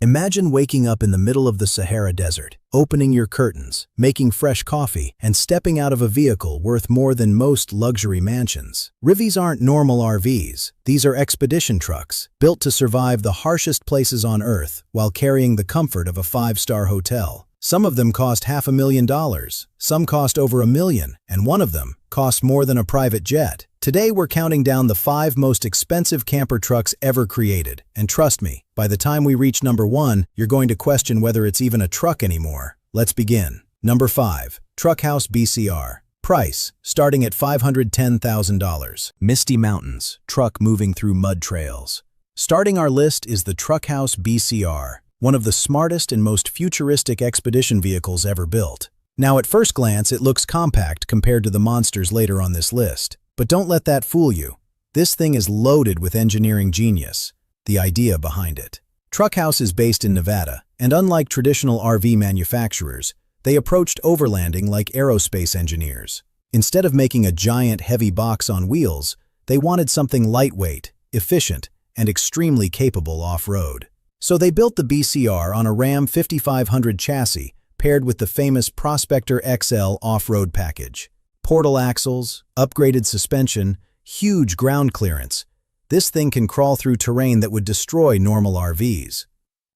Imagine waking up in the middle of the Sahara Desert, opening your curtains, making fresh coffee, and stepping out of a vehicle worth more than most luxury mansions. RVs aren't normal RVs. These are expedition trucks, built to survive the harshest places on Earth while carrying the comfort of a five-star hotel. Some of them cost $500,000, some cost over $1 million, and one of them cost more than a private jet. Today we're counting down the 5 most expensive camper trucks ever created, and trust me, by the time we reach number 1, you're going to question whether it's even a truck anymore. Let's begin. Number 5. Truckhouse BCR. Price, starting at $510,000. Misty mountains, truck moving through mud trails. Starting our list is the Truckhouse BCR, one of the smartest and most futuristic expedition vehicles ever built. Now at first glance it looks compact compared to the monsters later on this list. But don't let that fool you. This thing is loaded with engineering genius, the idea behind it. Truckhouse is based in Nevada, and unlike traditional RV manufacturers, they approached overlanding like aerospace engineers. Instead of making a giant heavy box on wheels, they wanted something lightweight, efficient, and extremely capable off-road. So they built the BCR on a Ram 5500 chassis paired with the famous Prospector XL off-road package. Portal axles, upgraded suspension, huge ground clearance. This thing can crawl through terrain that would destroy normal RVs.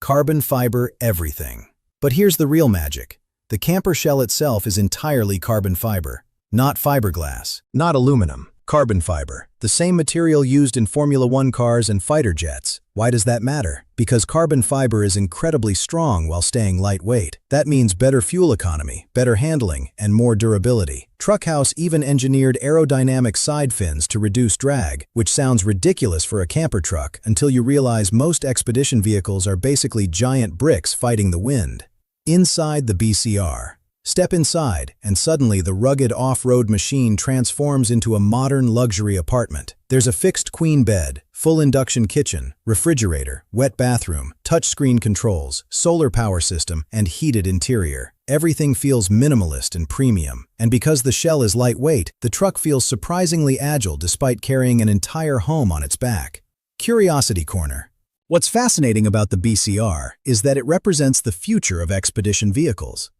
Carbon fiber everything. But here's the real magic. The camper shell itself is entirely carbon fiber, not fiberglass, not aluminum. Carbon fiber, the same material used in Formula One cars and fighter jets. Why does that matter? Because carbon fiber is incredibly strong while staying lightweight. That means better fuel economy, better handling, and more durability. Truckhouse even engineered aerodynamic side fins to reduce drag, which sounds ridiculous for a camper truck until you realize most expedition vehicles are basically giant bricks fighting the wind. Inside the BCR. Step inside, and suddenly the rugged off-road machine transforms into a modern luxury apartment. There's a fixed queen bed, full induction kitchen, refrigerator, wet bathroom, touchscreen controls, solar power system, and heated interior. Everything feels minimalist and premium. And because the shell is lightweight, the truck feels surprisingly agile despite carrying an entire home on its back. Curiosity Corner. What's fascinating about the BCR is that it represents the future of expedition vehicles.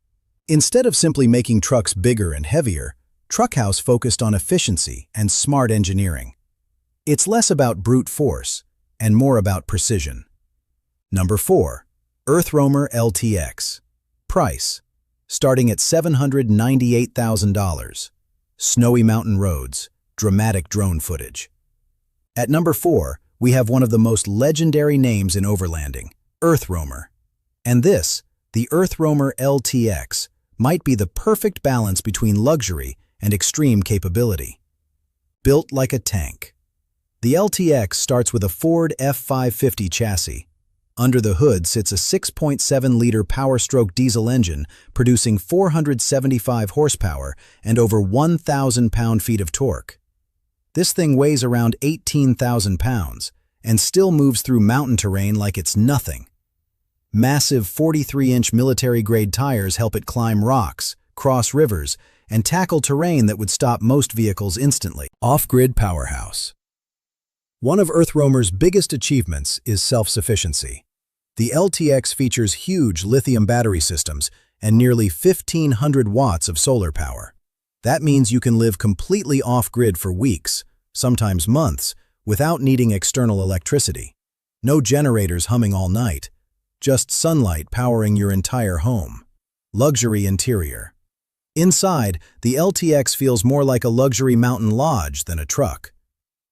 Instead of simply making trucks bigger and heavier, Truckhouse focused on efficiency and smart engineering. It's less about brute force and more about precision. Number 4. Earthroamer LTX. Price, starting at $798,000. Snowy mountain roads, dramatic drone footage. At number 4, we have one of the most legendary names in overlanding, Earthroamer. And this, the Earthroamer LTX, might be the perfect balance between luxury and extreme capability. Built like a tank. The LTX starts with a Ford F550 chassis. Under the hood sits a 6.7-liter Power-Stroke diesel engine producing 475 horsepower and over 1,000 pound-feet of torque. This thing weighs around 18,000 pounds and still moves through mountain terrain like it's nothing. Massive 43-inch military-grade tires help it climb rocks, cross rivers, and tackle terrain that would stop most vehicles instantly. Off-grid powerhouse. One of Earthroamer's biggest achievements is self-sufficiency. The LTX features huge lithium battery systems and nearly 1,500 watts of solar power. That means you can live completely off-grid for weeks, sometimes months, without needing external electricity. No generators humming all night. Just sunlight powering your entire home. Luxury interior. Inside, the LTX feels more like a luxury mountain lodge than a truck.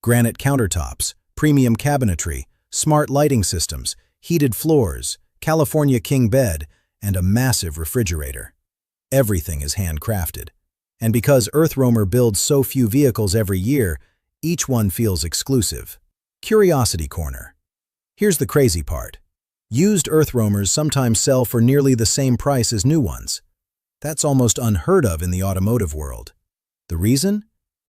Granite countertops, premium cabinetry, smart lighting systems, heated floors, California king bed, and a massive refrigerator. Everything is handcrafted. And because Earthroamer builds so few vehicles every year, each one feels exclusive. Curiosity Corner. Here's the crazy part. Used Earthroamers sometimes sell for nearly the same price as new ones. That's almost unheard of in the automotive world. The reason?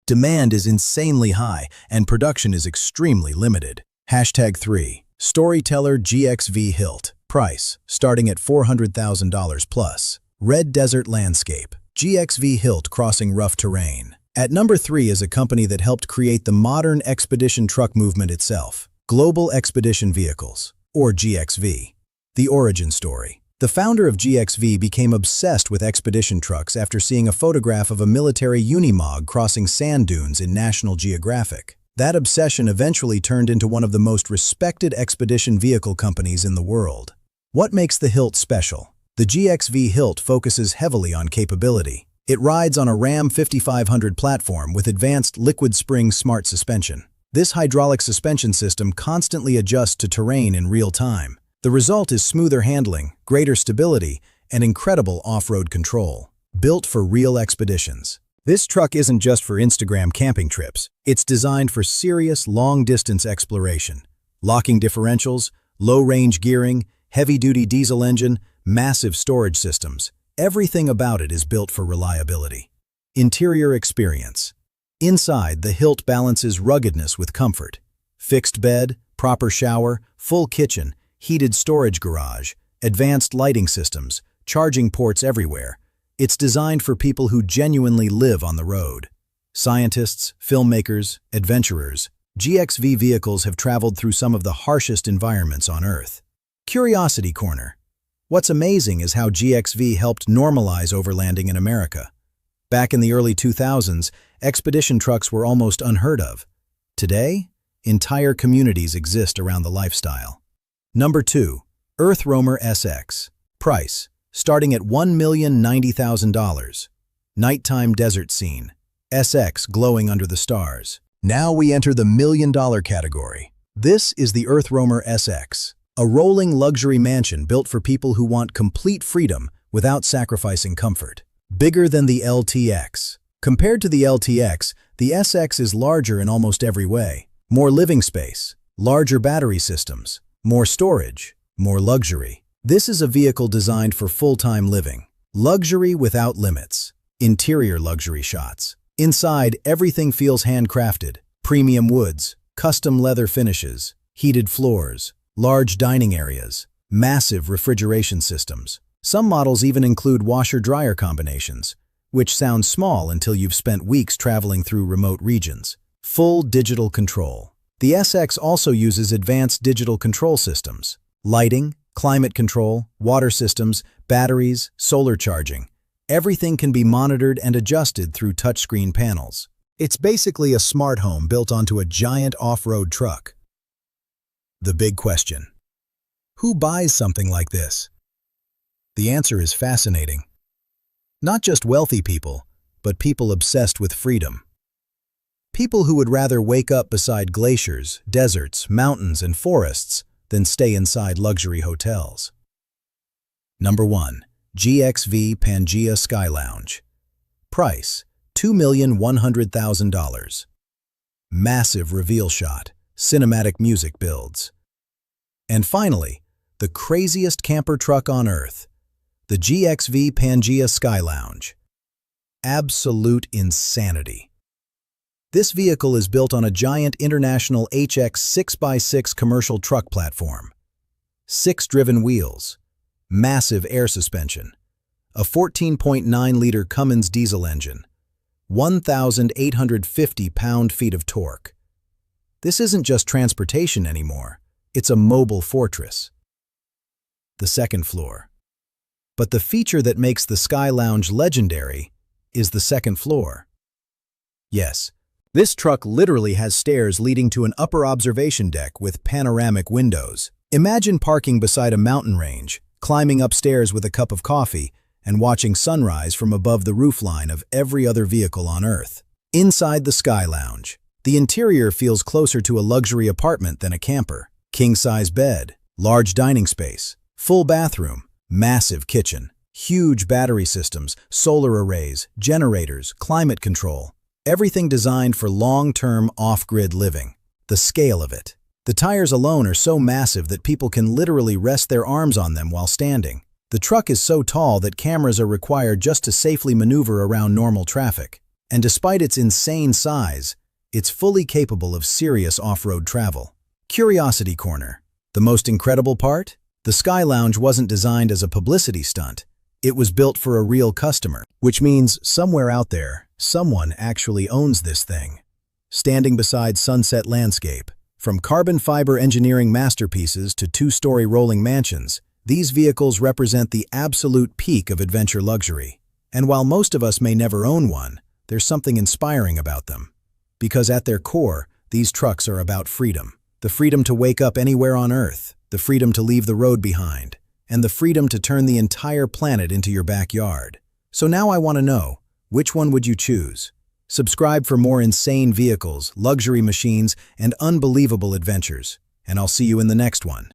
Demand is insanely high and production is extremely limited. Hashtag 3. Storyteller GXV Hilt. Price, starting at $400,000 plus. Red Desert Landscape. GXV Hilt crossing rough terrain. At number 3 is a company that helped create the modern expedition truck movement itself. Global Expedition Vehicles, or GXV. The origin story. The founder of GXV became obsessed with expedition trucks after seeing a photograph of a military Unimog crossing sand dunes in National Geographic. That obsession eventually turned into one of the most respected expedition vehicle companies in the world. What makes the Hilt special? The GXV Hilt focuses heavily on capability. It rides on a Ram 5500 platform with advanced liquid spring smart suspension. This hydraulic suspension system constantly adjusts to terrain in real time. The result is smoother handling, greater stability, and incredible off-road control. Built for real expeditions. This truck isn't just for Instagram camping trips. It's designed for serious, long-distance exploration. Locking differentials, low-range gearing, heavy-duty diesel engine, massive storage systems. Everything about it is built for reliability. Interior experience. Inside, the Hilt balances ruggedness with comfort. Fixed bed, proper shower, full kitchen, heated storage garage, advanced lighting systems, charging ports everywhere. It's designed for people who genuinely live on the road. Scientists, filmmakers, adventurers, GXV vehicles have traveled through some of the harshest environments on Earth. Curiosity Corner. What's amazing is how GXV helped normalize overlanding in America. Back in the early 2000s, expedition trucks were almost unheard of. Today, entire communities exist around the lifestyle. Number 2. Earth Roamer SX. Price, starting at $1,090,000. Nighttime desert scene. SX glowing under the stars. Now we enter the $1 million category. This is the Earth Roamer SX, a rolling luxury mansion built for people who want complete freedom without sacrificing comfort. Bigger than the LTX. Compared to the LTX, the SX is larger in almost every way. More living space, larger battery systems, more storage, more luxury. This is a vehicle designed for full-time living. Luxury without limits. Interior luxury shots. Inside, everything feels handcrafted. Premium woods, custom leather finishes, heated floors, large dining areas, massive refrigeration systems. Some models even include washer-dryer combinations, which sounds small until you've spent weeks traveling through remote regions. Full digital control. The SX also uses advanced digital control systems. Lighting, climate control, water systems, batteries, solar charging. Everything can be monitored and adjusted through touchscreen panels. It's basically a smart home built onto a giant off-road truck. The big question. Who buys something like this? The answer is fascinating. Not just wealthy people, but people obsessed with freedom. People who would rather wake up beside glaciers, deserts, mountains, and forests than stay inside luxury hotels. Number 1. GXV Pangea Sky Lounge. Price, $2,100,000. Massive reveal shot, cinematic music builds. And finally, the craziest camper truck on Earth, the GXV Pangea Sky Lounge. Absolute insanity. This vehicle is built on a giant International HX 6x6 commercial truck platform. 6-driven wheels, massive air suspension, a 14.9-liter Cummins diesel engine, 1,850 pound-feet of torque. This isn't just transportation anymore, it's a mobile fortress. The second floor. But the feature that makes the Sky Lounge legendary is the second floor. Yes, this truck literally has stairs leading to an upper observation deck with panoramic windows. Imagine parking beside a mountain range, climbing upstairs with a cup of coffee, and watching sunrise from above the roofline of every other vehicle on Earth. Inside the Sky Lounge, the interior feels closer to a luxury apartment than a camper. King-size bed, large dining space, full bathroom, massive kitchen, huge battery systems, solar arrays, generators, climate control. Everything designed for long-term off-grid living. The scale of it. The tires alone are so massive that people can literally rest their arms on them while standing. The truck is so tall that cameras are required just to safely maneuver around normal traffic. And despite its insane size, it's fully capable of serious off-road travel. Curiosity Corner. The most incredible part? The Sky Lounge wasn't designed as a publicity stunt. It was built for a real customer, which means somewhere out there, someone actually owns this thing. Standing beside sunset landscape, from carbon fiber engineering masterpieces to 2-story rolling mansions, These vehicles represent the absolute peak of adventure luxury. And while most of us may never own one, there's something inspiring about them. Because at their core, these trucks are about freedom. The freedom to wake up anywhere on Earth, the freedom to leave the road behind, and the freedom to turn the entire planet into your backyard. So now I want to know, which one would you choose? Subscribe for more insane vehicles, luxury machines, and unbelievable adventures. And I'll see you in the next one.